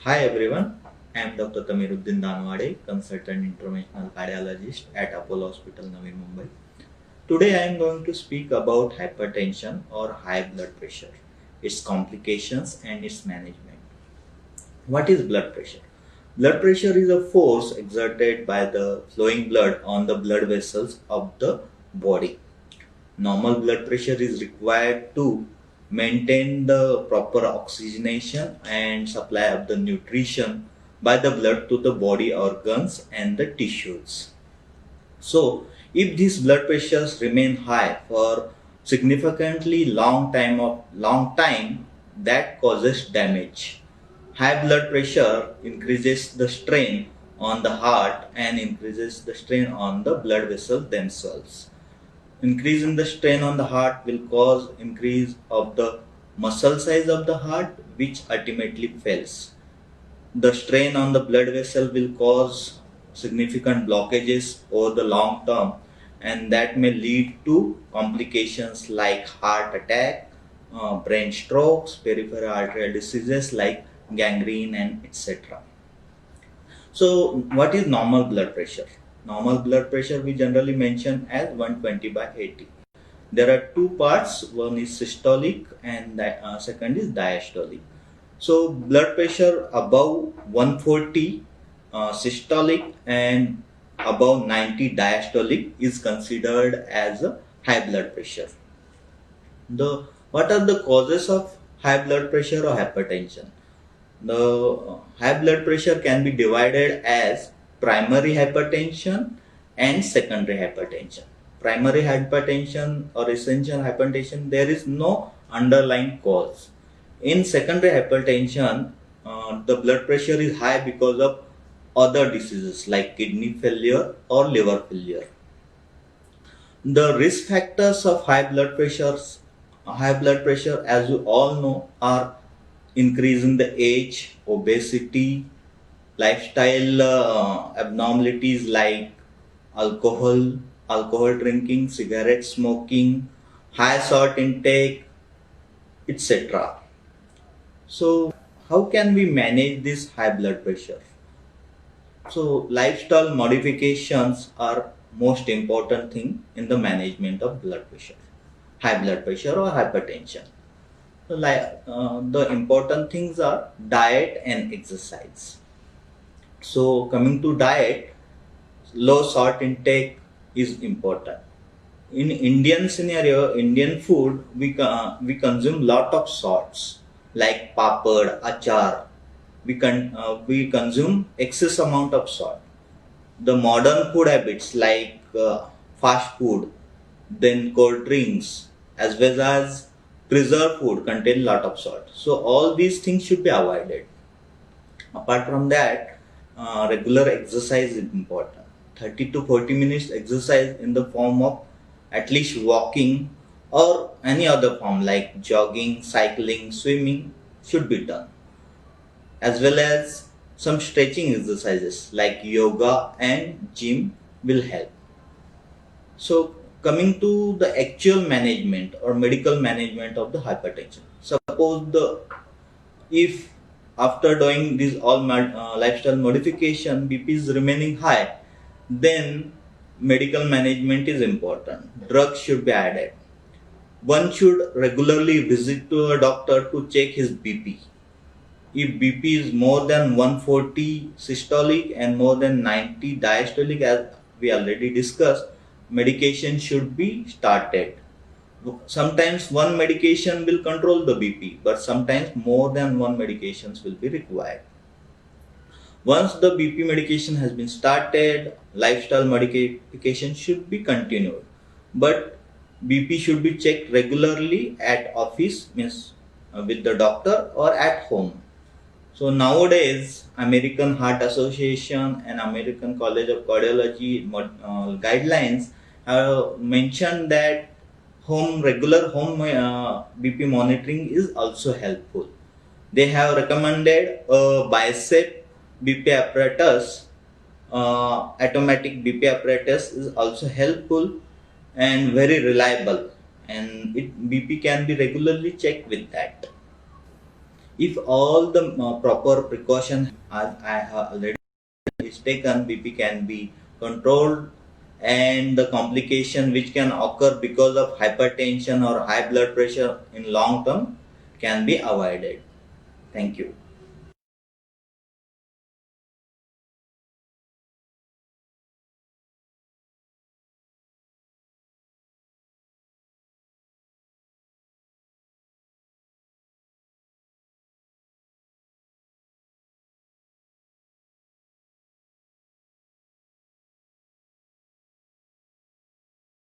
Hi everyone, I am Dr. Tamiruddin Danwade, consultant interventional cardiologist at Apollo Hospital, Navi Mumbai. Today I am going to speak about hypertension or high blood pressure, its complications and its management. What is blood pressure? Blood pressure is a force exerted by the flowing blood on the blood vessels of the body. Normal blood pressure is required to maintain the proper oxygenation and supply of the nutrition by the blood to the body organs and the tissues. So, if these blood pressures remain high for significantly long time, that causes damage. High blood pressure increases the strain on the heart and increases the strain on the blood vessels themselves. Increase in the strain on the heart will cause increase of the muscle size of the heart, which ultimately fails. The strain on the blood vessel will cause significant blockages over the long term, and that may lead to complications like heart attack, brain strokes, peripheral arterial diseases like gangrene, and etc. So, what is normal blood pressure? Normal blood pressure we generally mention as 120/80. There are two parts. One is systolic and the second is diastolic. So, blood pressure above 140 systolic and above 90 diastolic is considered as a high blood pressure. What are the causes of high blood pressure or hypertension? The high blood pressure can be divided as primary hypertension and secondary hypertension. Primary hypertension or essential hypertension, there is no underlying cause. In secondary hypertension, the blood pressure is high because of other diseases like kidney failure or liver failure. The risk factors of high blood pressure, as you all know, are increase in the age, obesity, lifestyle abnormalities like alcohol drinking, cigarette smoking, high salt intake, etc. So, how can we manage this high blood pressure? So, lifestyle modifications are most important thing in the management of blood pressure, high blood pressure or hypertension. So, the important things are diet and exercise. So, coming to diet, low salt intake is important. In Indian scenario, Indian food, we consume lot of salts like papad, achar. We consume excess amount of salt. The modern food habits like fast food, then cold drinks, as well as preserved food contain lot of salt. So all these things should be avoided. Apart from that, regular exercise is important. 30 to 40 minutes exercise in the form of at least walking or any other form like jogging, cycling, swimming should be done. As well as some stretching exercises like yoga and gym will help. So, coming to the actual management or medical management of the hypertension. Suppose if after doing these all lifestyle modification, BP is remaining high, then medical management is important. Drugs should be added. One should regularly visit to a doctor to check his BP. If BP is more than 140 systolic and more than 90 diastolic, as we already discussed, medication should be started. Sometimes one medication will control the BP, but sometimes more than one medications will be required. Once the BP medication has been started, lifestyle modification should be continued. But BP should be checked regularly at office, means with the doctor or at home. So nowadays, American Heart Association and American College of Cardiology guidelines have mentioned that regular home BP monitoring is also helpful. They have recommended a bicep BP apparatus. Automatic BP apparatus is also helpful and very reliable, and BP can be regularly checked with that. If all the proper precaution as I have already is taken, BP can be controlled, and the complication which can occur because of hypertension or high blood pressure in long term can be avoided. Thank you.